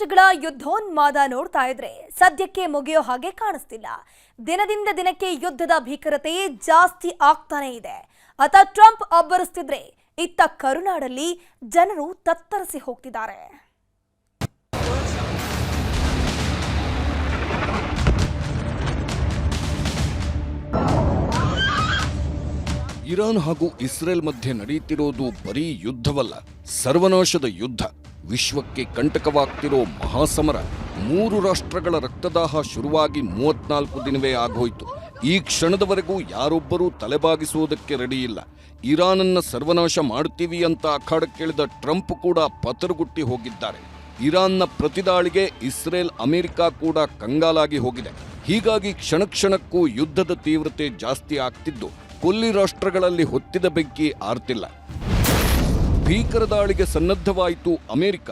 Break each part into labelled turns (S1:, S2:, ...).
S1: ರಾಷ್ಟ್ರಗಳ ಯುದ್ಧೋನ್ಮಾದ ನೋಡ್ತಾ ಇದ್ರೆ ಸದ್ಯಕ್ಕೆ ಮುಗಿಯೋ ಹಾಗೆ ಕಾಣಿಸ್ತಿಲ್ಲ. ದಿನದಿಂದ ದಿನಕ್ಕೆ ಯುದ್ಧದ ಭೀಕರತೆ ಜಾಸ್ತಿ ಆಗ್ತಾನೆ ಇದೆ. ಅತ ಟ್ರಂಪ್ ಅಬ್ಬರಿಸ್ತಿದ್ರೆ ಇತ್ತ ಕರುನಾಡಲ್ಲಿ ಜನರು ತತ್ತರಿಸಿ ಹೋಗ್ತಿದ್ದಾರೆ.
S2: ಇರಾನ್ ಹಾಗೂ ಇಸ್ರೇಲ್ ಮಧ್ಯೆ ನಡೆಯುತ್ತಿರೋದು ಬರೀ ಯುದ್ಧವಲ್ಲ, ಸರ್ವನಾಶದ ಯುದ್ಧ. ವಿಶ್ವಕ್ಕೆ ಕಂಟಕವಾಗ್ತಿರೋ ಮಹಾಸಮರ. 3 ರಾಷ್ಟ್ರಗಳ ರಕ್ತದಾಹ ಶುರುವಾಗಿ 34 ದಿನವೇ ಆಗೋಯ್ತು. ಈ ಕ್ಷಣದವರೆಗೂ ಯಾರೊಬ್ಬರೂ ತಲೆಬಾಗಿಸುವುದಕ್ಕೆ ರೆಡಿಯಿಲ್ಲ. ಇರಾನನ್ನ ಸರ್ವನಾಶ ಮಾಡ್ತೀವಿ ಅಂತ ಅಖಾಡಕ್ಕಿಳಿದ ಟ್ರಂಪ್ ಕೂಡ ಪತರುಗುಟ್ಟಿ ಹೋಗಿದ್ದಾರೆ. ಇರಾನ್ನ ಪ್ರತಿದಾಳಿಗೆ ಇಸ್ರೇಲ್ ಅಮೆರಿಕ ಕೂಡ ಕಂಗಾಲಾಗಿ ಹೋಗಿದೆ. ಹೀಗಾಗಿ ಕ್ಷಣಕ್ಕೂ ಯುದ್ಧದ ತೀವ್ರತೆ ಜಾಸ್ತಿ ಆಗ್ತಿದ್ದು ಕೊಲ್ಲಿ ರಾಷ್ಟ್ರಗಳಲ್ಲಿ ಹೊತ್ತಿದ ಬೆಂಕಿ ಆರ್ತಿಲ್ಲ. ಭೀಕರ ದಾಳಿಗೆ ಸನ್ನದ್ಧವಾಯಿತು ಅಮೆರಿಕ.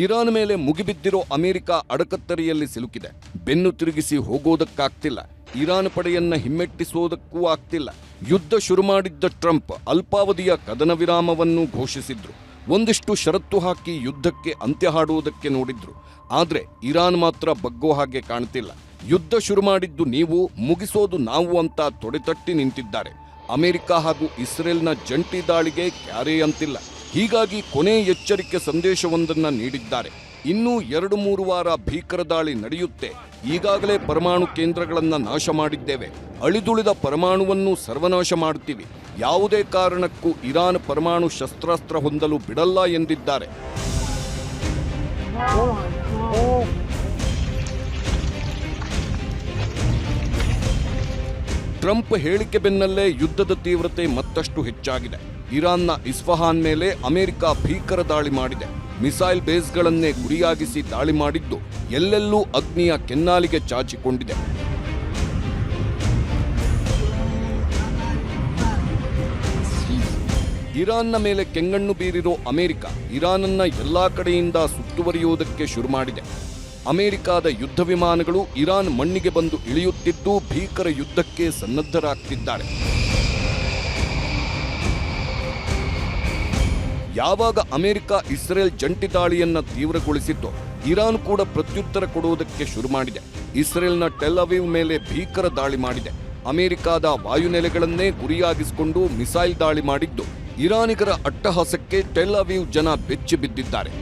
S2: ಇರಾನ್ ಮೇಲೆ ಮುಗಿಬಿದ್ದಿರೋ ಅಮೆರಿಕ ಅಡಕತ್ತರಿಯಲ್ಲಿ ಸಿಲುಕಿದೆ. ಬೆನ್ನು ತಿರುಗಿಸಿ ಹೋಗೋದಕ್ಕಾಗ್ತಿಲ್ಲ. ಇರಾನ್ ಪಡೆಯನ್ನ ಹಿಮ್ಮೆಟ್ಟಿಸೋದಕ್ಕೂ ಆಗ್ತಿಲ್ಲ. ಯುದ್ಧ ಶುರು ಮಾಡಿದ್ದ ಟ್ರಂಪ್ ಅಲ್ಪಾವಧಿಯ ಕದನ ವಿರಾಮವನ್ನು ಘೋಷಿಸಿದ್ರು. ಒಂದಿಷ್ಟು ಷರತ್ತು ಹಾಕಿ ಯುದ್ಧಕ್ಕೆ ಅಂತ್ಯ ಹಾಡುವುದಕ್ಕೆ ನೋಡಿದ್ರು. ಆದ್ರೆ ಇರಾನ್ ಮಾತ್ರ ಬಗ್ಗೋ ಹಾಗೆ ಕಾಣ್ತಿಲ್ಲ. ಯುದ್ಧ ಶುರು ಮಾಡಿದ್ದು ನೀವು, ಮುಗಿಸೋದು ನಾವು ಅಂತ ತೊಡೆತಟ್ಟಿ ನಿಂತಿದ್ದಾರೆ. ಅಮೆರಿಕ ಹಾಗೂ ಇಸ್ರೇಲ್ನ ಜಂಟಿ ದಾಳಿಗೆ ಕ್ಯಾರೇ ಅಂತಿಲ್ಲ. ಹೀಗಾಗಿ ಕೊನೆ ಎಚ್ಚರಿಕೆ ಸಂದೇಶವೊಂದನ್ನು ನೀಡಿದ್ದಾರೆ. ಇನ್ನೂ 2-3 ವಾರ ಭೀಕರ ದಾಳಿ ನಡೆಯುತ್ತೆ. ಈಗಾಗಲೇ ಪರಮಾಣು ಕೇಂದ್ರಗಳನ್ನು ನಾಶ ಮಾಡಿದ್ದೇವೆ. ಅಳಿದುಳಿದ ಪರಮಾಣುವನ್ನು ಸರ್ವನಾಶ ಮಾಡ್ತೀವಿ. ಯಾವುದೇ ಕಾರಣಕ್ಕೂ ಇರಾನ್ ಪರಮಾಣು ಶಸ್ತ್ರಾಸ್ತ್ರ ಹೊಂದಲು ಬಿಡಲ್ಲ ಎಂದಿದ್ದಾರೆ. ಟ್ರಂಪ್ ಹೇಳಿಕೆ ಬೆನ್ನಲ್ಲೇ ಯುದ್ಧದ ತೀವ್ರತೆ ಮತ್ತಷ್ಟು ಹೆಚ್ಚಾಗಿದೆ. ಇರಾನ್ನ ಇಸ್ಫಹಾನ್ ಮೇಲೆ ಅಮೆರಿಕ ಭೀಕರ ದಾಳಿ ಮಾಡಿದೆ. ಮಿಸೈಲ್ ಬೇಸ್ಗಳನ್ನೇ ಗುರಿಯಾಗಿಸಿ ದಾಳಿ ಮಾಡಿದ್ದು ಎಲ್ಲೆಲ್ಲೂ ಅಗ್ನಿಯ ಕೆನ್ನಾಲಿಗೆ ಚಾಚಿಕೊಂಡಿದೆ. ಇರಾನ್ನ ಮೇಲೆ ಕೆಂಗಣ್ಣು ಬೀರಿರೋ ಅಮೆರಿಕ ಇರಾನನ್ನ ಎಲ್ಲಾ ಕಡೆಯಿಂದ ಸುತ್ತುವರಿಯುವುದಕ್ಕೆ ಶುರು ಮಾಡಿದೆ. ಅಮೆರಿಕದ ಯುದ್ಧ ವಿಮಾನಗಳು ಇರಾನ್ ಮಣ್ಣಿಗೆ ಬಂದು ಇಳಿಯುತ್ತಿದ್ದು ಭೀಕರ ಯುದ್ಧಕ್ಕೆ ಸನ್ನದ್ಧರಾಗ್ತಿದ್ದಾರೆ. ಯಾವಾಗ ಅಮೆರಿಕ ಇಸ್ರೇಲ್ ಜಂಟಿ ದಾಳಿಯನ್ನ ತೀವ್ರಗೊಳಿಸಿದ್ದು, ಇರಾನ್ ಕೂಡ ಪ್ರತ್ಯುತ್ತರ ಕೊಡುವುದಕ್ಕೆ ಶುರು ಮಾಡಿದೆ. ಇಸ್ರೇಲ್ನ ಟೆಲ್ ಅವೀವ್ ಮೇಲೆ ಭೀಕರ ದಾಳಿ ಮಾಡಿದೆ. ಅಮೆರಿಕದ ವಾಯುನೆಲೆಗಳನ್ನೇ ಗುರಿಯಾಗಿಸಿಕೊಂಡು ಮಿಸೈಲ್ ದಾಳಿ ಮಾಡಿದ್ದು ಇರಾನಿಗರ ಅಟ್ಟಹಾಸಕ್ಕೆ ಟೆಲ್ ಅವೀವ್ ಜನ ಬೆಚ್ಚಿ ಬಿದ್ದಿದ್ದಾರೆ.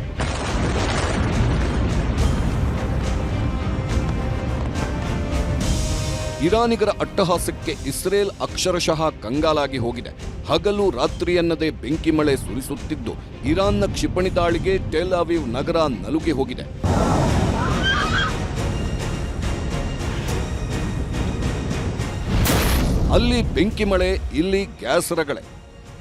S2: ಇರಾನಿಗರ ಅಟ್ಟಹಾಸಕ್ಕೆ ಇಸ್ರೇಲ್ ಅಕ್ಷರಶಃ ಕಂಗಾಲಾಗಿ ಹೋಗಿದೆ. ಹಗಲು ರಾತ್ರಿ ಎನ್ನದೆ ಬೆಂಕಿ ಮಳೆ ಸುರಿಸುತ್ತಿದ್ದು ಇರಾನ್ನ ಕ್ಷಿಪಣಿ ದಾಳಿಗೆ ಟೆಲ್ ಅವೀವ್ ನಗರ ನಲುಗಿ ಹೋಗಿದೆ. ಅಲ್ಲಿ ಬೆಂಕಿ ಮಳೆ, ಇಲ್ಲಿ ಗ್ಯಾಸ್ ರಗಳೆ.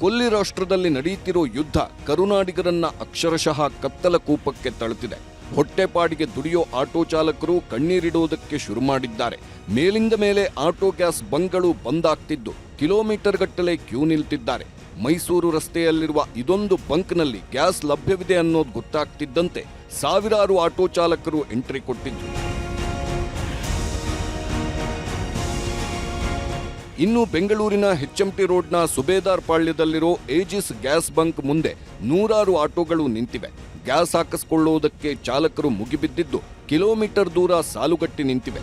S2: ಕೊಲ್ಲಿ ರಾಷ್ಟ್ರದಲ್ಲಿ ನಡೆಯುತ್ತಿರೋ ಯುದ್ಧ ಕರುನಾಡಿಗರನ್ನ ಅಕ್ಷರಶಃ ಕತ್ತಲ ಕೂಪಕ್ಕೆ ತಳ್ಳುತ್ತಿದೆ. ಹೊಟ್ಟೆಪಾಡಿಗೆ ದುಡಿಯೋ ಆಟೋ ಚಾಲಕರು ಕಣ್ಣೀರಿಡುವುದಕ್ಕೆ ಶುರು ಮಾಡಿದ್ದಾರೆ. ಮೇಲಿಂದ ಮೇಲೆ ಆಟೋ ಗ್ಯಾಸ್ ಬಂಕ್ಗಳು ಬಂದಾಗ್ತಿದ್ದು ಕಿಲೋಮೀಟರ್ ಗಟ್ಟಲೆ ಕ್ಯೂ ನಿಲ್ತಿದ್ದಾರೆ. ಮೈಸೂರು ರಸ್ತೆಯಲ್ಲಿರುವ ಇದೊಂದು ಬಂಕ್ನಲ್ಲಿ ಗ್ಯಾಸ್ ಲಭ್ಯವಿದೆ ಅನ್ನೋದು ಗೊತ್ತಾಗ್ತಿದ್ದಂತೆ ಸಾವಿರಾರು ಆಟೋ ಚಾಲಕರು ಎಂಟ್ರಿ ಕೊಟ್ಟಿದ್ರು. ಇನ್ನು ಬೆಂಗಳೂರಿನ HMT ರೋಡ್ನ ಸುಬೇದಾರ್ ಪಾಳ್ಯದಲ್ಲಿರೋ ಏಜಿಸ್ ಗ್ಯಾಸ್ ಬಂಕ್ ಮುಂದೆ ನೂರಾರು ಆಟೋಗಳು ನಿಂತಿವೆ. ಗ್ಯಾಸ್ ಹಾಕಿಸಿಕೊಳ್ಳುವುದಕ್ಕೆ ಚಾಲಕರು ಮುಗಿಬಿದ್ದಿದ್ದು ಕಿಲೋಮೀಟರ್ ದೂರ ಸಾಲುಗಟ್ಟಿ ನಿಂತಿವೆ.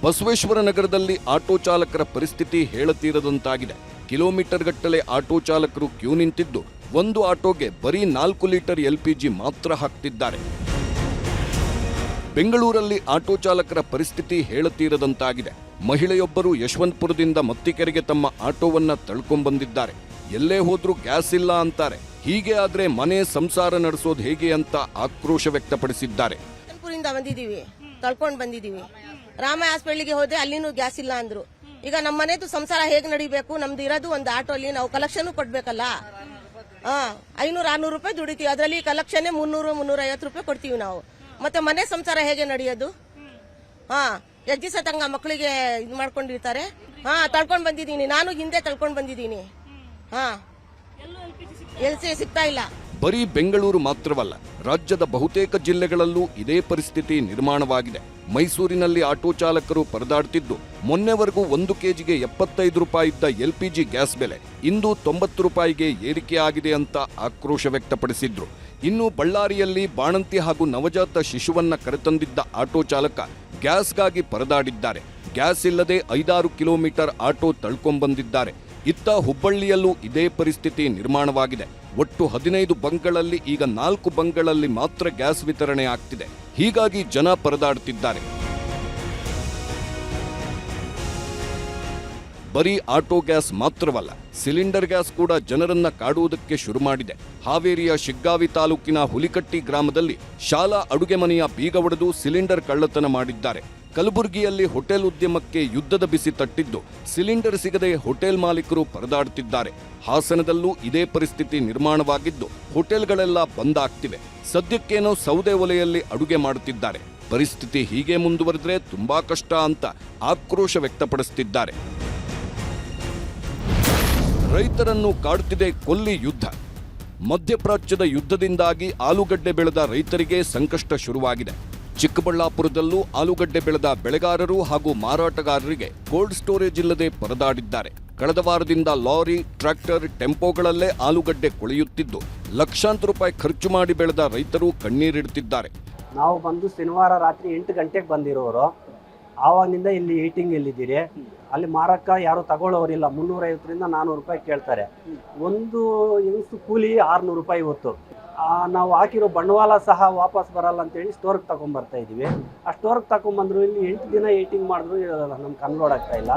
S2: ಬಸವೇಶ್ವರ ನಗರದಲ್ಲಿ ಆಟೋ ಚಾಲಕರ ಪರಿಸ್ಥಿತಿ ಹೇಳತೀರದಂತಾಗಿದೆ. ಕಿಲೋಮೀಟರ್ ಗಟ್ಟಲೆ ಆಟೋ ಚಾಲಕರು ಕ್ಯೂ ನಿಂತಿದ್ದು ಒಂದು ಆಟೋಗೆ ಬರೀ 4 ಲೀಟರ್ LPG ಮಾತ್ರ ಹಾಕ್ತಿದ್ದಾರೆ. ಬೆಂಗಳೂರಲ್ಲಿ ಆಟೋ ಚಾಲಕರ ಪರಿಸ್ಥಿತಿ ಹೇಳತೀರದಂತಾಗಿದೆ. ಮಹಿಳೆಯೊಬ್ಬರು ಯಶವಂತಪುರದಿಂದ ಮತ್ತಿಕೆರೆಗೆ ತಮ್ಮ ಆಟೋವನ್ನ ತಳ್ಕೊಂಡ್ಬಂದಿದ್ದಾರೆ. ಎಲ್ಲೇ ಹೋದ್ರೂ ಗ್ಯಾಸ್ ಇಲ್ಲ ಅಂತಾರೆ. ಹೀಗೆ ಆದ್ರೆ ಮನೆ ಸಂಸಾರ ನಡೆಸೋದು ಹೇಗೆ ಅಂತ ಆಕ್ರೋಶ ವ್ಯಕ್ತಪಡಿಸಿದ್ದಾರೆ.
S3: ತಳ್ಕೊಂಡ್ ಬಂದಿದೀವಿ. ರಾಮ ಹಾಸ್ಪಿಟಲ್ಗೆ ಹೋದೆ, ಅಲ್ಲಿನೂ ಗ್ಯಾಸ್ ಇಲ್ಲ ಅಂದ್ರು. ಈಗ ನಮ್ಮ ಮನೆದು ಸಂಸಾರ ಹೇಗೆ ನಡಿಬೇಕು? ನಮ್ದು ಇರೋದು ಒಂದು ಆಟೋ ಅಲ್ಲಿ, ನಾವು ಕಲೆಕ್ಷನ್ ಕೊಡ್ಬೇಕಲ್ಲ. 500-600 ರೂಪಾಯಿ ದುಡಿತೀವಿ. ಅದರಲ್ಲಿ ಕಲೆಕ್ಷನ್ 300-350 ರೂಪಾಯಿ ಕೊಡ್ತೀವಿ ನಾವು. ಮತ್ತೆ ಮನೆ ಸಂಸಾರ ಹೇಗೆ ನಡೆಯೋದು? ಎಜ್ಜಿ ಸತಂಗ ಮಕ್ಕಳಿಗೆ ಇದು ಮಾಡ್ಕೊಂಡಿರ್ತಾರೆ. ತಳ್ಕೊಂಡ್ ಬಂದಿದ್ದೀನಿ. ನಾನು ಹಿಂದೆ ತಳ್ಕೊಂಡ್ ಬಂದಿದ್ದೀನಿ. ಎಲ್ಸಿ ಸಿಗ್ತಾ ಇಲ್ಲ.
S2: ಬರೀ ಬೆಂಗಳೂರು ಮಾತ್ರವಲ್ಲ, ರಾಜ್ಯದ ಬಹುತೇಕ ಜಿಲ್ಲೆಗಳಲ್ಲೂ ಇದೇ ಪರಿಸ್ಥಿತಿ ನಿರ್ಮಾಣವಾಗಿದೆ. ಮೈಸೂರಿನಲ್ಲಿ ಆಟೋ ಚಾಲಕರು ಪರದಾಡ್ತಿದ್ದು, ಮೊನ್ನೆವರೆಗೂ 1 ಕೆಜಿಗೆ 75 ರೂಪಾಯಿ ಇದ್ದ LPG ಗ್ಯಾಸ್ ಬೆಲೆ ಇಂದು 90 ರೂಪಾಯಿಗೆ ಏರಿಕೆಯಾಗಿದೆ ಅಂತ ಆಕ್ರೋಶ ವ್ಯಕ್ತಪಡಿಸಿದ್ರು. ಇನ್ನು ಬಳ್ಳಾರಿಯಲ್ಲಿ ಬಾಣಂತಿ ಹಾಗೂ ನವಜಾತ ಶಿಶುವನ್ನ ಕರೆತಂದಿದ್ದ ಆಟೋ ಚಾಲಕ ಗ್ಯಾಸ್ಗಾಗಿ ಪರದಾಡಿದ್ದಾರೆ. ಗ್ಯಾಸ್ ಇಲ್ಲದೆ 5-6 ಕಿಲೋಮೀಟರ್ ಆಟೋ ತಳ್ಕೊಂಡ್ಬಂದಿದ್ದಾರೆ. ಇತ್ತ ಹುಬ್ಬಳ್ಳಿಯಲ್ಲೂ ಇದೇ ಪರಿಸ್ಥಿತಿ ನಿರ್ಮಾಣವಾಗಿದೆ. ಒಟ್ಟು 15 ಬಂಕ್ಗಳಲ್ಲಿ ಈಗ 4 ಬಂಕ್ಗಳಲ್ಲಿ ಮಾತ್ರ ಗ್ಯಾಸ್ ವಿತರಣೆ ಆಗ್ತಿದೆ. ಹೀಗಾಗಿ ಜನ ಪರದಾಡುತ್ತಿದ್ದಾರೆ. ಬರೀ ಆಟೋ ಗ್ಯಾಸ್ ಮಾತ್ರವಲ್ಲ, ಸಿಲಿಂಡರ್ ಗ್ಯಾಸ್ ಕೂಡ ಜನರನ್ನ ಕಾಡುವುದಕ್ಕೆ ಶುರು ಮಾಡಿದೆ. ಹಾವೇರಿಯ ಶಿಗ್ಗಾವಿ ತಾಲೂಕಿನ ಹುಲಿಕಟ್ಟಿ ಗ್ರಾಮದಲ್ಲಿ ಶಾಲಾ ಅಡುಗೆ ಮನೆಯ ಬೀಗ ಒಡೆದು ಸಿಲಿಂಡರ್ ಕಳ್ಳತನ ಮಾಡಿದ್ದಾರೆ. ಕಲಬುರಗಿಯಲ್ಲಿ ಹೋಟೆಲ್ ಉದ್ಯಮಕ್ಕೆ ಯುದ್ಧದ ಬಿಸಿ ತಟ್ಟಿದ್ದು, ಸಿಲಿಂಡರ್ ಸಿಗದೆ ಹೋಟೆಲ್ ಮಾಲೀಕರು ಪರದಾಡುತ್ತಿದ್ದಾರೆ. ಹಾಸನದಲ್ಲೂ ಇದೇ ಪರಿಸ್ಥಿತಿ ನಿರ್ಮಾಣವಾಗಿದ್ದು, ಹೋಟೆಲ್ಗಳೆಲ್ಲ ಬಂದ್ ಆಗ್ತಿವೆ. ಸದ್ಯಕ್ಕೇನೋ ಸೌದೆ ಒಲೆಯಲ್ಲಿ ಅಡುಗೆ ಮಾಡುತ್ತಿದ್ದಾರೆ. ಪರಿಸ್ಥಿತಿ ಹೀಗೆ ಮುಂದುವರೆದ್ರೆ ತುಂಬಾ ಕಷ್ಟ ಅಂತ ಆಕ್ರೋಶ ವ್ಯಕ್ತಪಡಿಸುತ್ತಿದ್ದಾರೆ. ರೈತರನ್ನು ಕಾಡುತ್ತಿದೆ ಕೊಲ್ಲಿ ಯುದ್ಧ. ಮಧ್ಯಪ್ರಾಚ್ಯದ ಯುದ್ಧದಿಂದಾಗಿ ಆಲೂಗಡ್ಡೆ ಬೆಳೆದ ರೈತರಿಗೆ ಸಂಕಷ್ಟ ಶುರುವಾಗಿದೆ. ಚಿಕ್ಕಬಳ್ಳಾಪುರದಲ್ಲೂ ಆಲೂಗಡ್ಡೆ ಬೆಳೆದ ಬೆಳೆಗಾರರು ಹಾಗೂ ಮಾರಾಟಗಾರರಿಗೆ ಕೋಲ್ಡ್ ಸ್ಟೋರೇಜ್ ಇಲ್ಲದೆ ಪರದಾಡಿದ್ದಾರೆ. ಕಳೆದ ವಾರದಿಂದ ಲಾರಿ, ಟ್ರ್ಯಾಕ್ಟರ್, ಟೆಂಪೋಗಳಲ್ಲೇ ಆಲೂಗಡ್ಡೆ ಕೊಳೆಯುತ್ತಿದ್ದು, ಲಕ್ಷಾಂತರ ರೂಪಾಯಿ ಖರ್ಚು ಮಾಡಿ ಬೆಳೆದ ರೈತರು ಕಣ್ಣೀರಿಡುತ್ತಿದ್ದಾರೆ.
S4: ನಾವು ಬಂದು ಶನಿವಾರ ರಾತ್ರಿ 8 ಗಂಟೆಗೆ ಬಂದಿರೋರು. ಆವಾಗಿನಿಂದ ಇಲ್ಲಿ ಈಟಿಂಗ್ ಎಲ್ಲಿದ್ದೀರಿ, ಅಲ್ಲಿ ಮಾರಕ್ಕ ಯಾರು ತಗೊಳ್ಳೋರಿಲ್ಲ. 350ರಿಂದ 400 ರೂಪಾಯಿ ಕೇಳ್ತಾರೆ. ಒಂದು ಹೆಂಗಸು ಕೂಲಿ 600 ರೂಪಾಯಿ ಇವತ್ತು. ನಾವು ಹಾಕಿರೋ ಬಂಡವಾಳ ಸಹ ವಾಪಸ್ ಬರಲ್ಲ ಅಂತೇಳಿ ಸ್ಟೋರ್ಗೆ ತಗೊಂಡ್ಬರ್ತಾ ಇದ್ದೀವಿ. ಆ ಸ್ಟೋರ್ಗೆ ತಗೊಂಡ್ಬಂದ್ರು ಇಲ್ಲಿ 8 ದಿನ ಈಟಿಂಗ್ ಮಾಡಿದ್ರು ನಮ್ಗೆ ಅನ್ಲೋಡ್ ಆಗ್ತಾ ಇಲ್ಲ.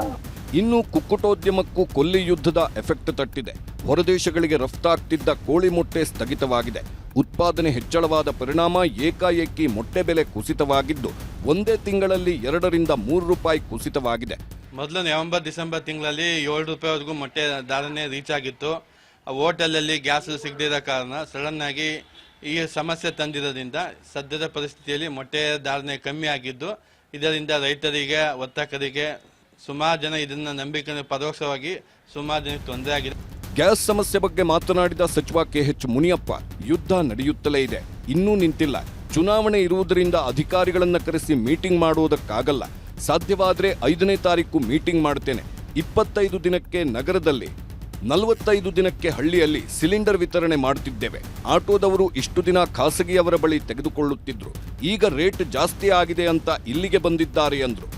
S2: ಇನ್ನು ಕುಕ್ಕುಟೋದ್ಯಮಕ್ಕೂ ಕೊಲ್ಲಿ ಯುದ್ಧದ ಎಫೆಕ್ಟ್ ತಟ್ಟಿದೆ. ಹೊರದೇಶಗಳಿಗೆ ರಫ್ತಾಗ್ತಿದ್ದ ಕೋಳಿ ಮೊಟ್ಟೆ ಸ್ಥಗಿತವಾಗಿದೆ. ಉತ್ಪಾದನೆ ಹೆಚ್ಚಳವಾದ ಪರಿಣಾಮ ಏಕಾಏಕಿ ಮೊಟ್ಟೆ ಬೆಲೆ ಕುಸಿತವಾಗಿದ್ದು, ಒಂದೇ ತಿಂಗಳಲ್ಲಿ 2ರಿಂದ 3 ರೂಪಾಯಿ ಕುಸಿತವಾಗಿದೆ.
S5: ಮೊದಲು ನವೆಂಬರ್ ಡಿಸೆಂಬರ್ ತಿಂಗಳಲ್ಲಿ 7 ರೂಪಾಯಿವರೆಗೂ ಮೊಟ್ಟೆ ಧಾರಣೆ ರೀಚ್ ಆಗಿತ್ತು. ಹೋಟೆಲಲ್ಲಿ ಗ್ಯಾಸ್ ಸಿಗದಿರೋ ಕಾರಣ ಸಡನ್ ಆಗಿ ಈ ಸಮಸ್ಯೆ ತಂದಿರೋದ್ರಿಂದ ಸದ್ಯದ ಪರಿಸ್ಥಿತಿಯಲ್ಲಿ ಮೊಟ್ಟೆ ಧಾರಣೆ ಕಮ್ಮಿ ಆಗಿದ್ದು, ಇದರಿಂದ ರೈತರಿಗೆ, ವರ್ತಕರಿಗೆ, ಸುಮಾರು ಜನ ಇದನ್ನ ನಂಬಿಕೆ ಪರೋಕ್ಷವಾಗಿ ಸುಮಾರು ಜನಕ್ಕೆ ತೊಂದರೆ ಆಗಿದೆ.
S2: ಗ್ಯಾಸ್ ಸಮಸ್ಯೆ ಬಗ್ಗೆ ಮಾತನಾಡಿದ ಸಚಿವ KH ಮುನಿಯಪ್ಪ, ಯುದ್ಧ ನಡೆಯುತ್ತಲೇ ಇದೆ, ಇನ್ನೂ ನಿಂತಿಲ್ಲ. ಚುನಾವಣೆ ಇರುವುದರಿಂದ ಅಧಿಕಾರಿಗಳನ್ನ ಕರೆಸಿ ಮೀಟಿಂಗ್ ಮಾಡುವುದಕ್ಕಾಗಲ್ಲ. ಸಾಧ್ಯವಾದರೆ 5ನೇ ತಾರೀಕು ಮೀಟಿಂಗ್ ಮಾಡುತ್ತೇನೆ. 25 ದಿನಕ್ಕೆ ನಗರದಲ್ಲಿ, 45 ದಿನಕ್ಕೆ ಹಳ್ಳಿಯಲ್ಲಿ ಸಿಲಿಂಡರ್ ವಿತರಣೆ ಮಾಡುತ್ತಿದ್ದೇವೆ. ಆಟೋದವರು ಇಷ್ಟು ದಿನ ಖಾಸಗಿಯವರ ಬಳಿ ತೆಗೆದುಕೊಳ್ಳುತ್ತಿದ್ರು, ಈಗ ರೇಟ್ ಜಾಸ್ತಿ ಆಗಿದೆ ಅಂತ ಇಲ್ಲಿಗೆ ಬಂದಿದ್ದಾರೆ ಎಂದ್ರು.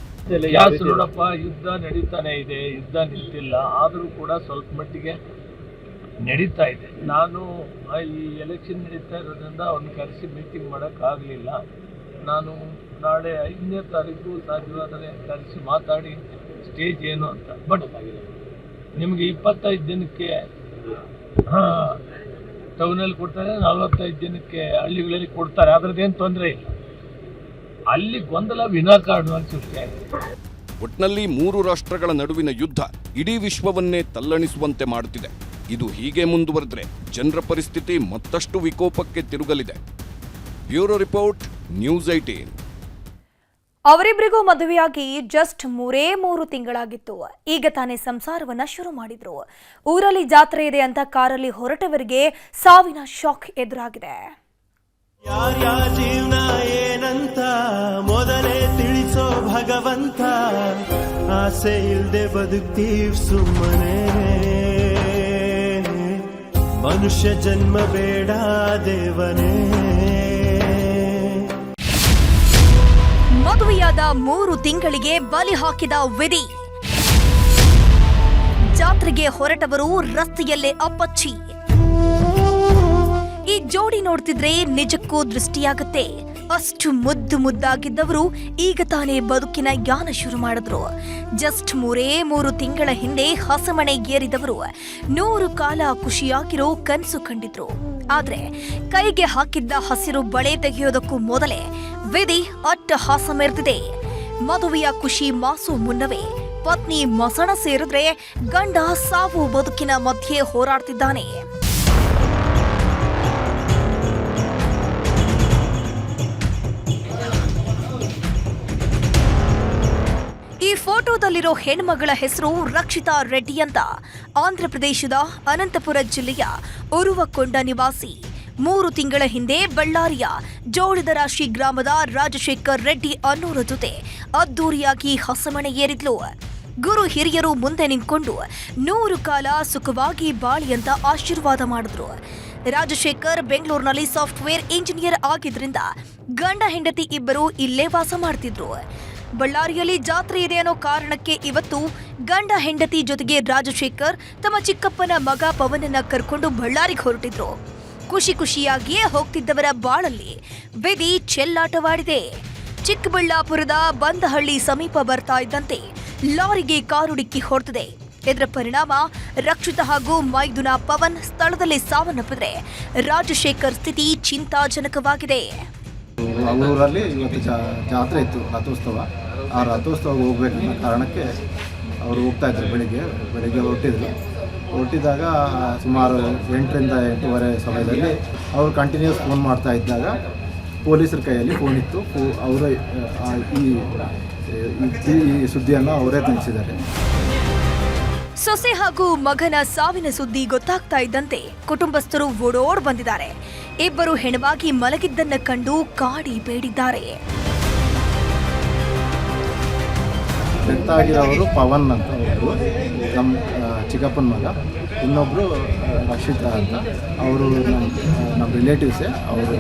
S6: ನೋಡಪ್ಪ, ಯುದ್ಧ ನಡೀತಾನೆ ಇದೆ, ಯುದ್ಧ ನಿಂತಿಲ್ಲ. ಆದರೂ ಕೂಡ ಸ್ವಲ್ಪ ಮಟ್ಟಿಗೆ ನಡೀತಾ ಇದೆ. ನಾನು ಈ ಎಲೆಕ್ಷನ್ ನಡೀತಾ ಇರೋದ್ರಿಂದ ಅವ್ನು ಕರೆಸಿ ಮೀಟಿಂಗ್ ಮಾಡೋಕ್ಕಾಗಲಿಲ್ಲ. ನಾನು ನಾಳೆ 5ನೇ ತಾರೀಕು ಸಾಧ್ಯವಾದರೆ ಕರೆಸಿ ಮಾತಾಡಿ ಸ್ಟೇಜ್ ಏನು ಅಂತ. ಬಟ್ ನಿಮಗೆ 25 ದಿನಕ್ಕೆ ಟೌನಲ್ಲಿ ಕೊಡ್ತಾರೆ, 45 ದಿನಕ್ಕೆ ಹಳ್ಳಿಗಳಲ್ಲಿ ಕೊಡ್ತಾರೆ. ಅದರದ್ದೇನು ತೊಂದರೆ ಇಲ್ಲ. ಅಲ್ಲಿ ಗೊಂದಲ ವಿನಾಕಾರಣವಾಗಿ ಸೃಷ್ಟಿಯಾಗಿದೆ.
S2: ಒಟ್ನಲ್ಲಿ 3 ರಾಷ್ಟ್ರಗಳ ನಡುವಿನ ಯುದ್ಧ ಇಡೀ ವಿಶ್ವವನ್ನೇ ತಲ್ಲಣಿಸುವಂತೆ ಮಾಡುತ್ತಿದೆ. ಇದು ಹೀಗೆ ಮುಂದುವರೆದ್ರೆ ಜನರ ಪರಿಸ್ಥಿತಿ ಮತ್ತಷ್ಟು ವಿಕೋಪಕ್ಕೆ ತಿರುಗಲಿದೆ. Bureau report, news 18.
S1: ಅವರಿಬ್ಬರಿಗೂ ಮದುವೆಯಾಗಿ ಜಸ್ಟ್ 3 ತಿಂಗಳಾಗಿತ್ತು. ಈಗ ತಾನೇ ಸಂಸಾರವನ್ನ ಶುರು ಮಾಡಿದ್ರು. ಊರಲ್ಲಿ ಜಾತ್ರೆ ಇದೆ ಅಂತ ಕಾರಲ್ಲಿ ಹೊರಟವರಿಗೆ ಸಾವಿನ ಶಾಕ್ ಎದುರಾಗಿದೆ.
S7: ಯಾರ್ಯಾರ ಜೀವನ ಏನಂತ ಮೊದಲೇ ತಿಳಿಸೋ ಭಗವಂತ, ಆಸೆ ಇಲ್ದೆ ಬದುಕ್ತೀವ್ ಸುಮ್ಮನೆ, ಮನುಷ್ಯ ಜನ್ಮ ಬೇಡ ದೇವನೇ.
S1: ಮದುವೆಯಾದ 3 ತಿಂಗಳಿಗೆ ಬಲಿ ಹಾಕಿದ ವಿಧಿ. ಜಾತ್ರೆಗೆ ಹೊರಟವರು ರಸ್ತೆಯಲ್ಲೇ ಅಪ್ಪಚ್ಚಿ. ಈ ಜೋಡಿ ನೋಡ್ತಿದ್ರೆ ನಿಜಕ್ಕೂ ದೃಷ್ಟಿಯಾಗುತ್ತೆ. ಅಷ್ಟು ಮುದ್ದಾಗಿದ್ದವರು ಈಗ ತಾನೇ ಬದುಕಿನ ಯಾನ ಶುರು ಮಾಡಿದ್ರು. ಜಸ್ಟ್ 3 ತಿಂಗಳ ಹಿಂದೆ ಹಸಮಣೆ ಏರಿದವರು 100 ಕಾಲ ಖುಷಿಯಾಗಿರೋ ಕನಸು ಕಂಡಿದ್ರು. ಆದ್ರೆ ಕೈಗೆ ಹಾಕಿದ್ದ ಹಸಿರು ಬಳೆ ತೆಗೆಯೋದಕ್ಕೂ ಮೊದಲೇ ವಿಧಿ ಅಟ್ಟಹಾಸ ಮೆರೆದಿದೆ. ಮದುವೆಯ ಖುಷಿ ಮಾಸು ಮುನ್ನವೇ ಪತ್ನಿ ಮಸಣ ಸೇರಿದ್ರೆ ಗಂಡ ಸಾವು ಬದುಕಿನ ಮಧ್ಯೆ ಹೋರಾಡ್ತಿದ್ದಾನೆ. ಈ ಫೋಟೋದಲ್ಲಿರೋ ಹೆಣ್ಮಗಳ ಹೆಸರು ರಕ್ಷಿತಾ ರೆಡ್ಡಿ ಅಂತ. ಆಂಧ್ರಪ್ರದೇಶದ ಅನಂತಪುರ ಜಿಲ್ಲೆಯ ಉರುವಕೊಂಡ ನಿವಾಸಿ. 3 ತಿಂಗಳ ಹಿಂದೆ ಬಳ್ಳಾರಿಯ ಜೋಳದರಾಶಿ ಗ್ರಾಮದ ರಾಜಶೇಖರ್ ರೆಡ್ಡಿ ಅನ್ನೋರ ಜೊತೆ ಅದ್ದೂರಿಯಾಗಿ ಹೊಸಮಣೆ ಏರಿದ್ಲು. ಗುರು ಹಿರಿಯರು ಮುಂದೆ ನಿಂತ್ಕೊಂಡು 100 ಕಾಲ ಸುಖವಾಗಿ ಬಾಳಿ ಅಂತ ಆಶೀರ್ವಾದ ಮಾಡಿದ್ರು. ರಾಜಶೇಖರ್ ಬೆಂಗಳೂರಿನಲ್ಲಿ ಸಾಫ್ಟ್ವೇರ್ ಇಂಜಿನಿಯರ್ ಆಗಿದ್ರಿಂದ ಗಂಡ ಹೆಂಡತಿ ಇಬ್ಬರು ಇಲ್ಲೇ ವಾಸ ಮಾಡ್ತಿದ್ರು. ಬಳ್ಳಾರಿಯಲ್ಲಿ ಜಾತ್ರೆ ಇದೆ ಅನ್ನೋ ಕಾರಣಕ್ಕೆ ಇವತ್ತು ಗಂಡ ಹೆಂಡತಿ ಜೊತೆಗೆ ರಾಜಶೇಖರ್ ತಮ್ಮ ಚಿಕ್ಕಪ್ಪನ ಮಗ ಪವನನ್ನ ಕರ್ಕೊಂಡು ಬಳ್ಳಾರಿಗೆ ಹೊರಟಿದ್ರು. ಖುಷಿ ಖುಷಿಯಾಗಿಯೇ ಹೋಗ್ತಿದ್ದವರ ಬಾಳಲ್ಲಿ ಬೆದಿ ಚೆಲ್ಲಾಟವಾಡಿದೆ. ಚಿಕ್ಕಬಳ್ಳಾಪುರದ ಬಂದಹಳ್ಳಿ ಸಮೀಪ ಬರ್ತಾ ಇದ್ದಂತೆ ಲಾರಿಗೆ ಕಾರು ಡಿಕ್ಕಿ ಹೊಡೆದಿದೆ. ಇದರ ಪರಿಣಾಮ ರಕ್ಷಿತ ಹಾಗೂ ಮೈದುನ ಪವನ್ ಸ್ಥಳದಲ್ಲೇ ಸಾವನ್ನಪ್ಪಿದ್ರೆ ರಾಜಶೇಖರ್ ಸ್ಥಿತಿ ಚಿಂತಾಜನಕವಾಗಿದೆ.
S8: ಮಂಗಳೂರಲ್ಲಿ ಇವತ್ತು ಜಾತ್ರೆ ಇತ್ತು, ರಥೋತ್ಸವ. ಆ ರಥೋತ್ಸವಕ್ಕೆ ಹೋಗ್ಬೇಕನ್ನೋ ಕಾರಣಕ್ಕೆ ಅವರು ಹೋಗ್ತಾ ಇದ್ರು. ಬೆಳಿಗ್ಗೆ ಹೊರಟಿದಾಗ ಸುಮಾರು 8ರಿಂದ 8:30 ಸಮಯದಲ್ಲಿ ಅವರು ಕಂಟಿನ್ಯೂಸ್ ಫೋನ್ ಮಾಡ್ತಾ ಇದ್ದಾಗ ಪೊಲೀಸರ ಕೈಯಲ್ಲಿ ಫೋನ್ ಇತ್ತು. ಅವರು ಈ ಸುದ್ದಿಯನ್ನು ಅವರೇ ತಿಳಿಸಿದ್ದಾರೆ.
S1: ಸೊಸೆ ಹಾಗೂ ಮಗನ ಸಾವಿನ ಸುದ್ದಿ ಗೊತ್ತಾಗ್ತಾ ಇದ್ದಂತೆ ಕುಟುಂಬಸ್ಥರು ಓಡೋಡ್ ಬಂದಿದ್ದಾರೆ. ಇಬ್ಬರು ಹೆಣವಾಗಿ ಮಲಗಿದ್ದನ್ನ ಕಂಡು ಕಾಡಿ ಬೇಡಿದ್ದಾರೆ.
S8: ಡೆತ್ ಆಗಿರೋರು ಪವನ್ ಅಂತ ಒಬ್ಬರು, ನಮ್ಮ ಚಿಕ್ಕಪ್ಪನ ಮಗ. ಇನ್ನೊಬ್ಬರು ರಕ್ಷಿತ ಅಂತ, ಅವರು ನಮ್ಮ ರಿಲೇಟಿವ್ಸೇ. ಅವರು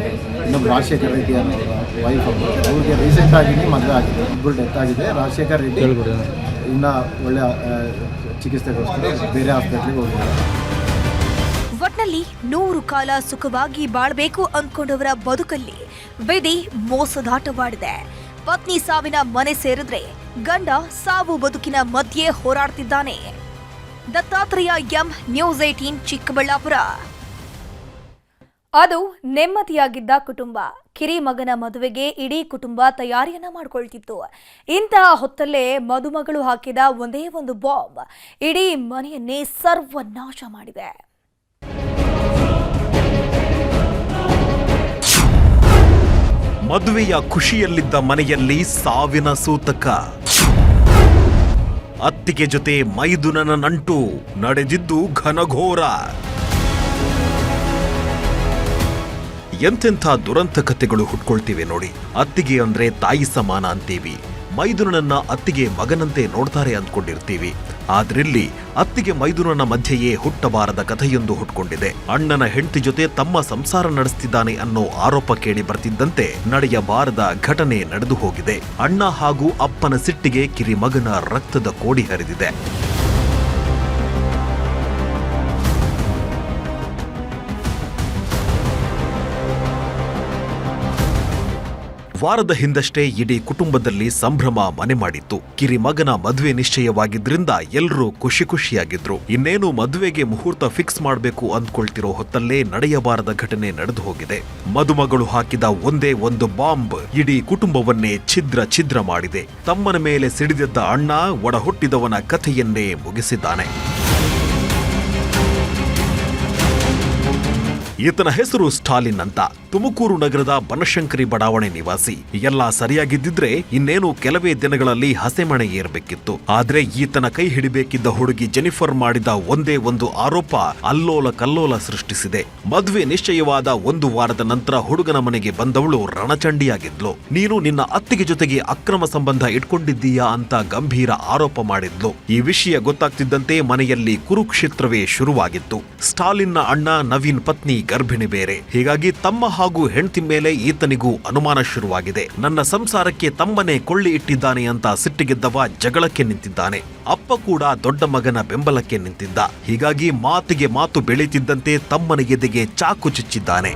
S8: ಇನ್ನೊಬ್ಬರು ರಾಜಶೇಖರ್ ರೆಡ್ಡಿ ಅನ್ನೋರ ವೈಫ್ ಒಬ್ಬರು. ಅವ್ರಿಗೆ ರೀಸೆಂಟಾಗಿಯೇ ಮದುವೆ ಆಗಿದೆ. ಇಬ್ಬರು ಡೆತ್ ಆಗಿದೆ. ರಾಜಶೇಖರ್ ರೆಡ್ಡಿ ಇನ್ನೂ ಒಳ್ಳೆ ಚಿಕಿತ್ಸೆಗೋಸ್ಕರ ಬೇರೆ ಹಾಸ್ಪಿಟ್ಲಿಗೆ ಹೋಗಿದ್ದಾರೆ.
S1: ಒಟ್ನಲ್ಲಿ 100 ಕಾಲ ಸುಖವಾಗಿ ಬಾಳ್ಬೇಕು ಅಂದ್ಕೊಂಡವರ ಬದುಕಲ್ಲಿ ಬೆದಿ ಮೋಸದಾಟವಾಡಿದೆ. ಪತ್ನಿ ಸಾವಿನ ಮನೆ ಸೇರಿದ್ರೆ ಗಂಡ ಸಾವು ಬದುಕಿನ ಮಧ್ಯೆ ಹೋರಾಡ್ತಿದ್ದಾನೆ. Dattatreya M, news 18 Chikkaballapur. ಅದು ನೆಮ್ಮದಿಯಾಗಿದ್ದ ಕುಟುಂಬ. ಕಿರಿ ಮಗನ ಮದುವೆಗೆ ಇಡೀ ಕುಟುಂಬ ತಯಾರಿಯನ್ನ ಮಾಡಿಕೊಳ್ತಿತ್ತು. ಇಂತಹ ಹೊತ್ತಲ್ಲೇ ಮದುಮಗಳು ಹಾಕಿದ ಒಂದೇ ಒಂದು ಬಾಂಬ್ ಇಡೀ ಮನೆಯನ್ನೇ ಸರ್ವನಾಶ ಮಾಡಿದೆ.
S9: ಮದುವೆಯ ಖುಷಿಯಲ್ಲಿದ್ದ ಮನೆಯಲ್ಲಿ ಸಾವಿನ ಸೂತಕ. ಅತ್ತಿಗೆ ಜೊತೆ ಮೈದುನನ ನಂಟು ನಡೆದಿದ್ದು ಘನಘೋರ. ಎಂತೆಂಥ ದುರಂತ ಕಥೆಗಳು ಹುಟ್ಕೊಳ್ತಿವೆ ನೋಡಿ. ಅತ್ತಿಗೆ ಅಂದ್ರೆ ತಾಯಿ ಸಮಾನ ಅಂತೀವಿ. ಮೈದುನನ್ನ ಅತ್ತಿಗೆ ಮಗನಂತೆ ನೋಡ್ತಾರೆ ಅಂದ್ಕೊಂಡಿರ್ತೀವಿ. ಆದ್ರಿಲ್ಲಿ ಅತ್ತಿಗೆ ಮೈದುನನ ಮಧ್ಯೆಯೇ ಹುಟ್ಟಬಾರದ ಕಥೆಯೊಂದು ಹುಟ್ಕೊಂಡಿದೆ. ಅಣ್ಣನ ಹೆಂಡತಿ ಜೊತೆ ತಮ್ಮ ಸಂಸಾರ ನಡೆಸ್ತಿದ್ದಾನೆ ಅನ್ನೋ ಆರೋಪ ಕೇಳಿ ಬರ್ತಿದ್ದಂತೆ ನಡೆಯಬಾರದ ಘಟನೆ ನಡೆದು ಹೋಗಿದೆ. ಅಣ್ಣ ಹಾಗೂ ಅಪ್ಪನ ಸಿಟ್ಟಿಗೆ ಕಿರಿ ಮಗನ ರಕ್ತದ ಕೋಡಿ ಹರಿದಿದೆ. ವಾರದ ಹಿಂದಷ್ಟೇ ಇಡೀ ಕುಟುಂಬದಲ್ಲಿ ಸಂಭ್ರಮ ಮನೆ ಮಾಡಿತ್ತು. ಕಿರಿ ಮಗನ ಮದುವೆ ನಿಶ್ಚಯವಾಗಿದ್ರಿಂದ ಎಲ್ಲರೂ ಖುಷಿಯಾಗಿದ್ರು. ಇನ್ನೇನು ಮದುವೆಗೆ ಮುಹೂರ್ತ ಫಿಕ್ಸ್ ಮಾಡಬೇಕು ಅಂದ್ಕೊಳ್ತಿರೋ ಹೊತ್ತಲ್ಲೇ ನಡೆಯಬಾರದ ಘಟನೆ ನಡೆದು ಹೋಗಿದೆ. ಮದುಮಗಳು ಹಾಕಿದ ಒಂದೇ ಒಂದು ಬಾಂಬ್ ಇಡೀ ಕುಟುಂಬವನ್ನೇ ಛಿದ್ರ ಮಾಡಿದೆ. ತಮ್ಮನ ಮೇಲೆ ಸಿಡಿದೆದ್ದ ಅಣ್ಣ ಒಡ ಹುಟ್ಟಿದವನ ಕಥೆಯನ್ನೇ ಮುಗಿಸಿದ್ದಾನೆ. ಈತನ ಹೆಸರು ಸ್ಟಾಲಿನ್ ಅಂತ. ತುಮಕೂರು ನಗರದ ಬನಶಂಕರಿ ಬಡಾವಣೆ ನಿವಾಸಿ. ಎಲ್ಲ ಸರಿಯಾಗಿದ್ದಿದ್ರೆ ಇನ್ನೇನು ಕೆಲವೇ ದಿನಗಳಲ್ಲಿ ಹಸೆಮಣೆ ಏರ್ಬೇಕಿತ್ತು. ಆದ್ರೆ ಈತನ ಕೈ ಹಿಡಿಬೇಕಿದ್ದ ಹುಡುಗಿ ಜೆನಿಫರ್ ಮಾಡಿದ ಒಂದೇ ಒಂದು ಆರೋಪ ಅಲ್ಲೋಲ ಕಲ್ಲೋಲ ಸೃಷ್ಟಿಸಿದೆ. ಮದುವೆ ನಿಶ್ಚಯವಾದ 1 ವಾರದ ನಂತರ ಹುಡುಗನ ಮನೆಗೆ ಬಂದವಳು ರಣಚಂಡಿಯಾಗಿದ್ಲು. ನೀನು ನಿನ್ನ ಅತ್ತಿಗೆ ಜೊತೆಗೆ ಅಕ್ರಮ ಸಂಬಂಧ ಇಟ್ಕೊಂಡಿದ್ದೀಯಾ ಅಂತ ಗಂಭೀರ ಆರೋಪ ಮಾಡಿದ್ಲು. ಈ ವಿಷಯ ಗೊತ್ತಾಗ್ತಿದ್ದಂತೆ ಮನೆಯಲ್ಲಿ ಕುರುಕ್ಷೇತ್ರವೇ ಶುರುವಾಗಿತ್ತು. ಸ್ಟಾಲಿನ್ನ ಅಣ್ಣ ನವೀನ್ ಪತ್ನಿ ಗರ್ಭಿಣಿ ಬೇರೆ. ಹೀಗಾಗಿ ತಮ್ಮ ಹಾಗೂ ಹೆಂಡತಿ ಮೇಲೆ ಈತನಿಗೂ ಅನುಮಾನ ಶುರುವಾಗಿದೆ. ನನ್ನ ಸಂಸಾರಕ್ಕೆ ತಮ್ಮನೇ ಕೊಳ್ಳಿ ಇಟ್ಟಿದ್ದಾನೆ ಅಂತ ಸಿಟ್ಟಿಗೆದ್ದವ ಜಗಳಕ್ಕೆ ನಿಂತಿದ್ದಾನೆ. ಅಪ್ಪ ಕೂಡ ದೊಡ್ಡ ಮಗನ ಬೆಂಬಲಕ್ಕೆ ನಿಂತಿದ್ದ. ಹೀಗಾಗಿ ಮಾತಿಗೆ ಮಾತು ಬೆಳೀತಿದ್ದಂತೆ ತಮ್ಮನ ಎದೆಗೆ ಚಾಕು ಚುಚ್ಚಿದ್ದಾನೆ.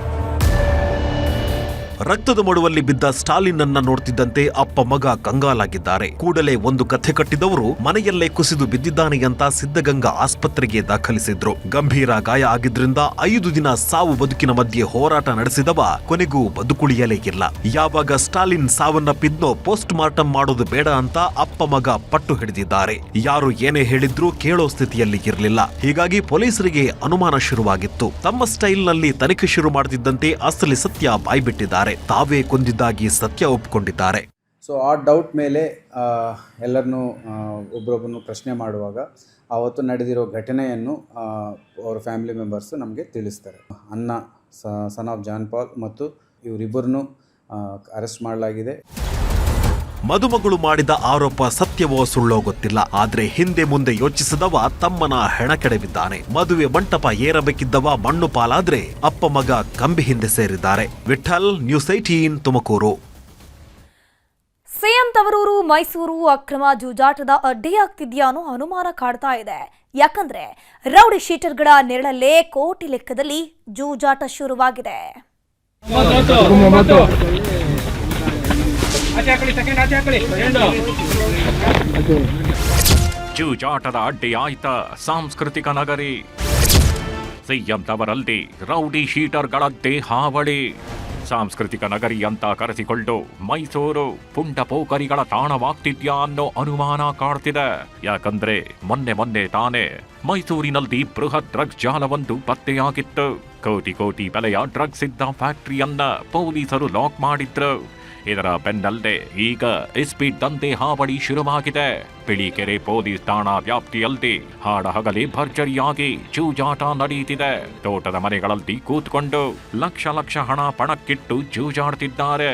S9: ರಕ್ತದ ಮಡುವಲ್ಲಿ ಬಿದ್ದ ಸ್ಟಾಲಿನ್ ಅನ್ನ ನೋಡ್ತಿದ್ದಂತೆ ಅಪ್ಪ ಮಗ ಕಂಗಾಲಾಗಿದ್ದಾರೆ. ಕೂಡಲೇ ಒಂದು ಕಥೆ ಕಟ್ಟಿದವರು ಮನೆಯಲ್ಲೇ ಕುಸಿದು ಬಿದ್ದಿದ್ದಾನೆ ಅಂತ ಸಿದ್ಧಗಂಗಾ ಆಸ್ಪತ್ರೆಗೆ ದಾಖಲಿಸಿದ್ರು. ಗಂಭೀರ ಗಾಯ ಆಗಿದ್ರಿಂದ 5 ದಿನ ಸಾವು ಬದುಕಿನ ಮಧ್ಯೆ ಹೋರಾಟ ನಡೆಸಿದವ ಕೊನೆಗೂ ಬದುಕುಳಿಯಲೇ ಇಲ್ಲ. ಯಾವಾಗ ಸ್ಟಾಲಿನ್ ಸಾವನ್ನಪ್ಪಿದ್ನೋ ಪೋಸ್ಟ್ ಮಾರ್ಟಂ ಮಾಡೋದು ಬೇಡ ಅಂತ ಅಪ್ಪ ಮಗ ಪಟ್ಟು ಹಿಡಿದಿದ್ದಾರೆ. ಯಾರು ಏನೇ ಹೇಳಿದ್ರೂ ಕೇಳೋ ಸ್ಥಿತಿಯಲ್ಲಿ ಇರಲಿಲ್ಲ. ಹೀಗಾಗಿ ಪೊಲೀಸರಿಗೆ ಅನುಮಾನ ಶುರುವಾಗಿತ್ತು. ತಮ್ಮ ಸ್ಟೈಲ್ ನಲ್ಲಿ ತನಿಖೆ ಶುರು ಮಾಡುತ್ತಿದ್ದಂತೆ ಅಸಲಿ ಸತ್ಯ ಬಾಯ್ಬಿಟ್ಟಿದ್ದಾರೆ. ತಾವೇ ಕೊಂದಿದ್ದಾಗಿ ಸತ್ಯ ಒಪ್ಪಿಕೊಂಡಿದ್ದಾರೆ.
S10: ಸೊ ಆ ಡೌಟ್ ಮೇಲೆ ಎಲ್ಲರನ್ನೂ ಒಬ್ಬರೊಬ್ಬರನ್ನು ಪ್ರಶ್ನೆ ಮಾಡುವಾಗ ಆವತ್ತು ನಡೆದಿರೋ ಘಟನೆಯನ್ನು ಅವರ ಫ್ಯಾಮಿಲಿ ಮೆಂಬರ್ಸು ನಮಗೆ ತಿಳಿಸ್ತಾರೆ. ಅಣ್ಣ ಸನ್ ಆಫ್ ಜಾನ್ ಪಾಲ್ ಮತ್ತು ಇವರಿಬ್ಬರನ್ನು ಅರೆಸ್ಟ್ ಮಾಡಲಾಗಿದೆ.
S9: ಮದುಮಗಳು ಮಾಡಿದ ಆರೋಪ ಸತ್ಯವೋ ಸುಳ್ಳೋ ಗೊತ್ತಿಲ್ಲ, ಆದ್ರೆ ಹಿಂದೆ ಮುಂದೆ ಯೋಚಿಸಿದವ ತಮ್ಮನ ಹೆಣಕೆಡವಿದ್ದಾನೆ. ಮದುವೆ ಮಂಟಪ ಏರಬೇಕಿದ್ದವ ಮಣ್ಣು ಪಾಲಾದ್ರೆ ಅಪ್ಪ ಮಗ ಕಂಬಿ ಹಿಂದೆ ಸೇರಿದ್ದಾರೆ. ವಿಠಲ್, ನ್ಯೂಸ್ 18 ತುಮಕೂರು.
S1: ಸಿಎಂ ತವರೂರು ಮೈಸೂರು ಅಕ್ರಮ ಜೂಜಾಟದ ಅಡ್ಡಿಯಾಗ್ತಿದ್ಯಾ ಅನ್ನೋ ಅನುಮಾನ ಕಾಡ್ತಾ ಇದೆ. ಯಾಕಂದ್ರೆ ರೌಡಿ ಶೀಟರ್ಗಳ ನೆರಳಲ್ಲೇ ಕೋಟಿ ಲೆಕ್ಕದಲ್ಲಿ ಜೂಜಾಟ ಶುರುವಾಗಿದೆ.
S11: ಜೂಜಾಟದ ಅಡ್ಡಿಯಾಯ್ತ ಸಾಂಸ್ಕೃತಿಕ ನಗರಿ. ಸಿಎಂ ತವರಲ್ಲಿ ರೌಡಿ ಶೀಟರ್ಗಳದ್ದೇ ಹಾವಳಿ. ಸಾಂಸ್ಕೃತಿಕ ನಗರಿ ಅಂತ ಕರೆಸಿಕೊಂಡು ಮೈಸೂರು ಪುಂಡ ಪೋಖರಿಗಳ ತಾಣವಾಗ್ತಿದ್ಯಾ ಅನ್ನೋ ಅನುಮಾನ ಕಾಡ್ತಿದೆ. ಯಾಕಂದ್ರೆ ಮೊನ್ನೆ ತಾನೇ ಮೈಸೂರಿನಲ್ಲಿ ಬೃಹತ್ ಡ್ರಗ್ಸ್ ಜಾಲವೊಂದು ಪತ್ತೆಯಾಗಿತ್ತು. ಕೋಟಿ ಬೆಲೆಯ ಡ್ರಗ್ಸ್ ಇದ್ದ ಫ್ಯಾಕ್ಟರಿಯನ್ನ ಪೊಲೀಸರು ಲಾಕ್ ಮಾಡಿದ್ರು. ಇದರ ಬೆನ್ನಲ್ಲೇ ಈಗ ಇಸ್ಪೀಟ್ ದಂಧೆ ಹಾವಳಿ ಶುರುವಾಗಿದೆ. ಬಿಳಿಕೆರೆ ಪೊಲೀಸ್ ಠಾಣಾ ವ್ಯಾಪ್ತಿಯಲ್ಲಿ ಹಾಡಹಗಲೇ ಭರ್ಜರಿಯಾಗಿ ಜೂಜಾಟ ನಡೆಯುತ್ತಿದೆ. ತೋಟದ ಮನೆಗಳಲ್ಲಿ ಕೂತ್ಕೊಂಡು ಲಕ್ಷ ಹಣ ಪಣಕ್ಕಿಟ್ಟು ಜೂಜಾಡ್ತಿದ್ದಾರೆ.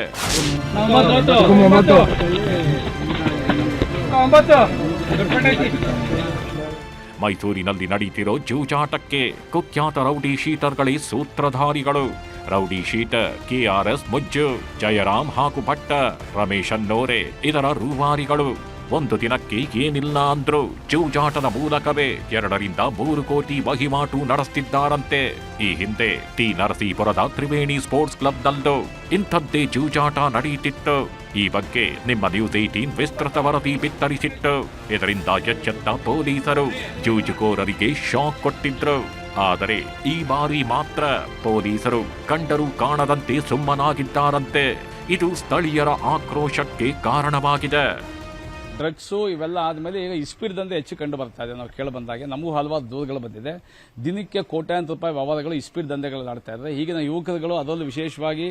S11: ಮೈಸೂರಿನಲ್ಲಿ ನಡೆಯುತ್ತಿರೋ ಜೂಜಾಟಕ್ಕೆ ಕುಖ್ಯಾತ ರೌಡಿ ಶೀಟರ್ಗಳೇ ಸೂತ್ರಧಾರಿಗಳು. Rowdy sheeter KRS Mujju, Jayaram ಹಾಗೂ ಭಟ್ಟ, ರಮೇಶ್ ಅನ್ನೋರೆ ಇದರ ರೂವಾರಿಗಳು. ಒಂದು ದಿನಕ್ಕೆ ಏನಿಲ್ಲ ಅಂದ್ರು ಜೂಜಾಟದ ಮೂಲಕವೇ 2 ರಿಂದ 3 ಕೋಟಿ ವಹಿವಾಟು ನಡೆಸುತ್ತಿದ್ದಾರಂತೆ. ಈ ಹಿಂದೆ ಟಿ ನರಸೀಪುರದ ತ್ರಿವೇಣಿ ಸ್ಪೋರ್ಟ್ಸ್ ಕ್ಲಬ್ನಲ್ಲೂ ಇಂಥದ್ದೇ ಜೂಜಾಟ ನಡೆಯುತ್ತಿತ್ತು. ಈ ಬಗ್ಗೆ ನಿಮ್ಮ ನ್ಯೂಸ್ 18 ವಿಸ್ತೃತ ವರದಿ ಬಿತ್ತರಿಸಿತ್ತು. ಇದರಿಂದ ಎಚ್ಚೆತ್ತ ಪೊಲೀಸರು ಜೂಜುಕೋರರಿಗೆ ಶಾಕ್ ಕೊಟ್ಟಿದ್ರು. ಆದರೆ ಈ ಬಾರಿ ಮಾತ್ರ ಪೊಲೀಸರು ಕಂಡರೂ ಕಾಣದಂತೆ ಸುಮ್ಮನಾಗಿದ್ದಾರಂತೆ. ಇದು ಸ್ಥಳೀಯರ ಆಕ್ರೋಶಕ್ಕೆ ಕಾರಣವಾಗಿದೆ.
S12: ಡ್ರಗ್ಸು ಇವೆಲ್ಲ ಆದಮೇಲೆ ಈಗ ಇಸ್ಪೀಟ್ ದಂಧೆ ಹೆಚ್ಚು ಕಂಡು ಬರ್ತಾ ಇದೆ. ನಾವು ಕೇಳಿ ಬಂದಾಗೆ ನಮಗೂ ಹಲವಾರು ದೂರುಗಳು ಬಂದಿದೆ. ದಿನಕ್ಕೆ ಕೋಟ್ಯಾಂತರ ರೂಪಾಯಿ ವ್ಯವಹಾರಗಳು ಇಸ್ಪೀಟ್ ದಂಧೆಗಳು ಆಡ್ತಾ ಇದ್ದಾರೆ. ಈಗಿನ ಯುವಕರುಗಳು ಅದರಲ್ಲೂ ವಿಶೇಷವಾಗಿ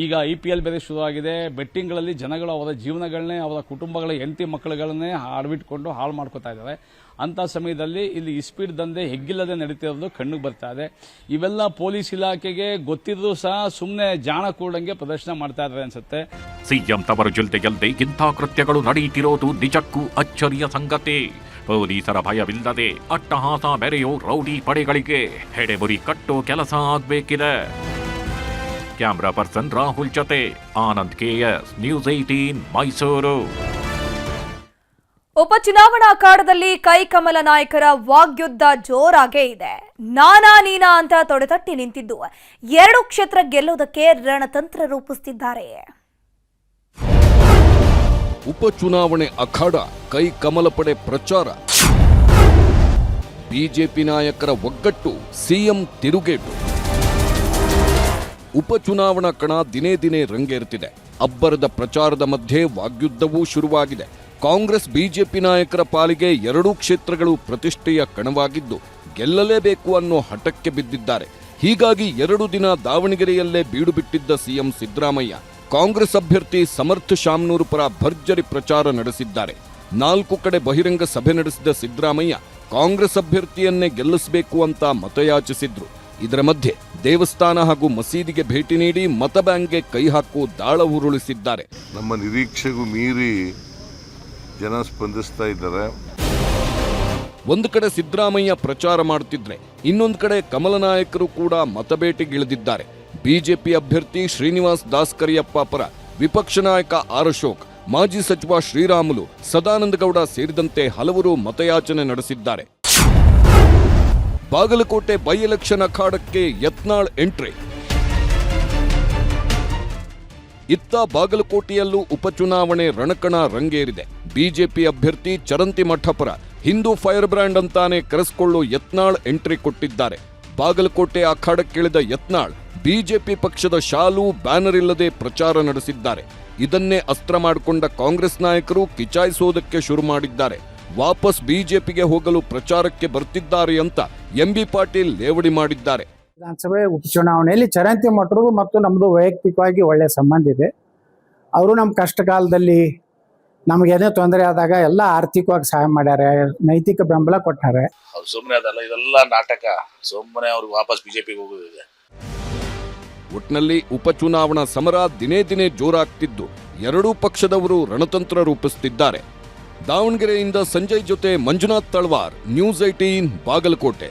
S12: ಈಗ IPL ಬೇರೆ ಶುರುವಾಗಿದೆ. ಬೆಟ್ಟಿಂಗ್ಗಳಲ್ಲಿ ಜನಗಳು ಅವರ ಜೀವನಗಳನ್ನೇ, ಅವರ ಕುಟುಂಬಗಳ ಹೆಂಡತಿ ಮಕ್ಕಳುಗಳನ್ನೇ ಆಡ್ಬಿಟ್ಕೊಂಡು ಹಾಳು ಮಾಡ್ಕೋತಾ ಇದ್ದಾರೆ. ಅಂತ ಸಮಯದಲ್ಲಿ ಇಲ್ಲಿ ಇಸ್ಪೀಟ್ ದಂಧೆ ಹೆಗ್ಗಿಲ್ಲದೆ ನಡೀತಿರೋದು ಕಣ್ಣಿಗೆ ಬರ್ತಾ ಇದೆ. ಇವೆಲ್ಲ ಪೊಲೀಸ್ ಇಲಾಖೆಗೆ ಗೊತ್ತಿದ್ರು ಸಹ ಸುಮ್ಮನೆ ಜಾಣ ಕೂಡಂಗೆ ಪ್ರದರ್ಶನ ಮಾಡ್ತಾ ಇದ್ದಾರೆ ಅನ್ಸುತ್ತೆ.
S11: ಸಿಎಂ ತವರು ಜೊತೆಯಲ್ಲದೆ ಇಂಥ ಕೃತ್ಯಗಳು ನಡೆಯುತ್ತಿರೋದು ನಿಜಕ್ಕೂ ಅಚ್ಚರಿಯ ಸಂಗತಿ. ಪೊಲೀಸರ ಭಯವಿಲ್ಲದೆ ಅಟ್ಟಹಾಸ ಮೆರೆಯೋ ರೌಡಿ ಪಡೆಗಳಿಗೆ ಹೆಡೆಬುರಿ ಕಟ್ಟೋ ಕೆಲಸ ಆಗ್ಬೇಕಿದೆ. ಕ್ಯಾಮ್ರಾ ಪರ್ಸನ್ ರಾಹುಲ್ ಜೊತೆ ಆನಂದ್ KS, ನ್ಯೂಸ್ 18 ಮೈಸೂರು.
S1: ಉಪಚುನಾವಣಾ ಅಖಾಡದಲ್ಲಿ ಕೈಕಮಲ ನಾಯಕರ ವಾಗ್ಯುದ್ಧ ಜೋರಾಗೇ ಇದೆ. ನಾನಾ ನೀನಾ ಅಂತ ತೊಡೆತಟ್ಟಿ ನಿಂತಿದ್ದು 2 ಕ್ಷೇತ್ರ ಗೆಲ್ಲೋದಕ್ಕೆ ರಣತಂತ್ರ ರೂಪಿಸುತ್ತಿದ್ದಾರೆ.
S2: ಉಪಚುನಾವಣೆ ಅಖಾಡ ಕೈ ಕಮಲ ಪಡೆ ಪ್ರಚಾರ. ಬಿಜೆಪಿ ನಾಯಕರ ಒಗ್ಗಟ್ಟು, ಸಿಎಂ ತಿರುಗೇಟು. ಉಪಚುನಾವಣಾ ಕಣ ದಿನೇ ರಂಗೇರುತ್ತಿದೆ. ಅಬ್ಬರದ ಪ್ರಚಾರದ ಮಧ್ಯೆ ವಾಗ್ಯುದ್ಧವೂ ಶುರುವಾಗಿದೆ. ಕಾಂಗ್ರೆಸ್ ಬಿಜೆಪಿ ನಾಯಕರ ಪಾಲಿಗೆ 2 ಕ್ಷೇತ್ರಗಳು ಪ್ರತಿಷ್ಠೆಯ ಕಣವಾಗಿದ್ದು ಗೆಲ್ಲಲೇಬೇಕು ಅನ್ನೋ ಹಠಕ್ಕೆ ಬಿದ್ದಿದ್ದಾರೆ. ಹೀಗಾಗಿ 2 ದಿನ ದಾವಣಗೆರೆಯಲ್ಲೇ ಬೀಡು ಬಿಟ್ಟಿದ್ದ ಸಿಎಂ ಸಿದ್ದರಾಮಯ್ಯ ಕಾಂಗ್ರೆಸ್ ಅಭ್ಯರ್ಥಿ ಸಮರ್ಥ ಶಾಮನೂರು ಪರ ಭರ್ಜರಿ ಪ್ರಚಾರ ನಡೆಸಿದ್ದಾರೆ. 4 ಕಡೆ ಬಹಿರಂಗ ಸಭೆ ನಡೆಸಿದ ಸಿದ್ದರಾಮಯ್ಯ ಕಾಂಗ್ರೆಸ್ ಅಭ್ಯರ್ಥಿಯನ್ನೇ ಗೆಲ್ಲಿಸಬೇಕು ಅಂತ ಮತಯಾಚಿಸಿದ್ರು. ಇದರ ಮಧ್ಯೆ ದೇವಸ್ಥಾನ ಹಾಗೂ ಮಸೀದಿಗೆ ಭೇಟಿ ನೀಡಿ ಮತ ಬ್ಯಾಂಕ್ಗೆ ಕೈ ಹಾಕು ದಾಳ ಉರುಳಿಸಿದ್ದಾರೆ.
S13: ನಮ್ಮ ನಿರೀಕ್ಷೆಗೂ ಮೀರಿ ಜನ ಸ್ಪಂದಿಸ್ತಾ ಇದ್ದಾರೆ.
S2: ಒಂದು ಕಡೆ ಸಿದ್ದರಾಮಯ್ಯ ಪ್ರಚಾರ ಮಾಡುತ್ತಿದ್ರೆ ಇನ್ನೊಂದು ಕಡೆ ಕಮಲ ನಾಯಕರು ಕೂಡ ಮತಬೇಟೆಗಿಳಿದಿದ್ದಾರೆ. ಬಿಜೆಪಿ ಅಭ್ಯರ್ಥಿ ಶ್ರೀನಿವಾಸ್ ದಾಸ್ ಕರಿಯಪ್ಪ ಪರ ವಿಪಕ್ಷ ನಾಯಕ ಆರ್ ಅಶೋಕ್, ಮಾಜಿ ಸಚಿವ ಶ್ರೀರಾಮುಲು, ಸದಾನಂದ ಗೌಡ ಸೇರಿದಂತೆ ಹಲವರು ಮತಯಾಚನೆ ನಡೆಸಿದ್ದಾರೆ. ಬಾಗಲಕೋಟೆ ಬೈ ಎಲೆಕ್ಷನ್ ಅಖಾಡಕ್ಕೆ ಯತ್ನಾಳ್ ಎಂಟ್ರಿ. ಇತ್ತ ಬಾಗಲಕೋಟೆಯಲ್ಲೂ ಉಪಚುನಾವಣೆ ರಣಕಣ ರಂಗೇರಿದೆ. ಬಿಜೆಪಿ ಅಭ್ಯರ್ಥಿ ಚರಂತಿ ಮಠ ಪರ ಹಿಂದೂ ಫೈರ್ ಬ್ರ್ಯಾಂಡ್ ಅಂತಾನೆ ಕರೆಸಿಕೊಳ್ಳೋ ಯತ್ನಾಳ್ ಎಂಟ್ರಿ ಕೊಟ್ಟಿದ್ದಾರೆ. ಬಾಗಲಕೋಟೆ ಅಖಾಡಕ್ಕಿಳಿದ ಯತ್ನಾಳ್ ಬಿಜೆಪಿ ಪಕ್ಷದ ಶಾಲು, ಬ್ಯಾನರ್ ಇಲ್ಲದೆ ಪ್ರಚಾರ ನಡೆಸಿದ್ದಾರೆ. ಇದನ್ನೇ ಅಸ್ತ್ರ ಮಾಡಿಕೊಂಡ ಕಾಂಗ್ರೆಸ್ ನಾಯಕರು ಕಿಚಾಯಿಸೋದಕ್ಕೆ ಶುರು ಮಾಡಿದ್ದಾರೆ. ವಾಪಸ್ ಬಿಜೆಪಿಗೆ ಹೋಗಲು ಪ್ರಚಾರಕ್ಕೆ ಬರ್ತಿದ್ದಾರೆ ಅಂತ ಎಂಬಿ ಪಾಟೀಲ್ ಲೇವಡಿ ಮಾಡಿದ್ದಾರೆ.
S14: ವಿಧಾನಸಭೆ ಉಪಚುನಾವಣೆಯಲ್ಲಿ ಚರಂತಿ ಮಠರು ಮತ್ತು ನಮ್ಮದು ವೈಯಕ್ತಿಕವಾಗಿ ಒಳ್ಳೆಯ ಸಂಬಂಧ ಇದೆ. ಅವರು ನಮ್ಮ ಕಷ್ಟ ಕಾಲದಲ್ಲಿ ನಮಗೇನೇ ತೊಂದರೆ ಆದಾಗ ಎಲ್ಲ ಆರ್ಥಿಕವಾಗಿ ಸಹಾಯ ಮಾಡ್ಯಾರೆ, ನೈತಿಕ ಬೆಂಬಲ ಕೊಟ್ಟಾರೆ.
S15: ಸುಮ್ಮನೆ ಅದಲ್ಲ, ಇದೆಲ್ಲ ನಾಟಕ. ಸುಮ್ಮನೆ ಅವ್ರಿಗೆ ವಾಪಸ್ ಬಿಜೆಪಿಗೆ ಹೋಗೋದಿದೆ.
S2: ಒಟ್ನಲ್ಲಿ ಉಪಚುನಾವಣಾ ಸಮರ ದಿನೇ ದಿನೇ ಜೋರಾಗ್ತಿದ್ದು ಎರಡೂ ಪಕ್ಷದವರು ರಣತಂತ್ರ ರೂಪಿಸುತ್ತಿದ್ದಾರೆ. ದಾವಣಗೆರೆಯಿಂದ ಸಂಜಯ್ ಜೊತೆ ಮಂಜುನಾಥ್ ತಳವಾರ್, ನ್ಯೂಸ್ 18 ಬಾಗಲಕೋಟೆ.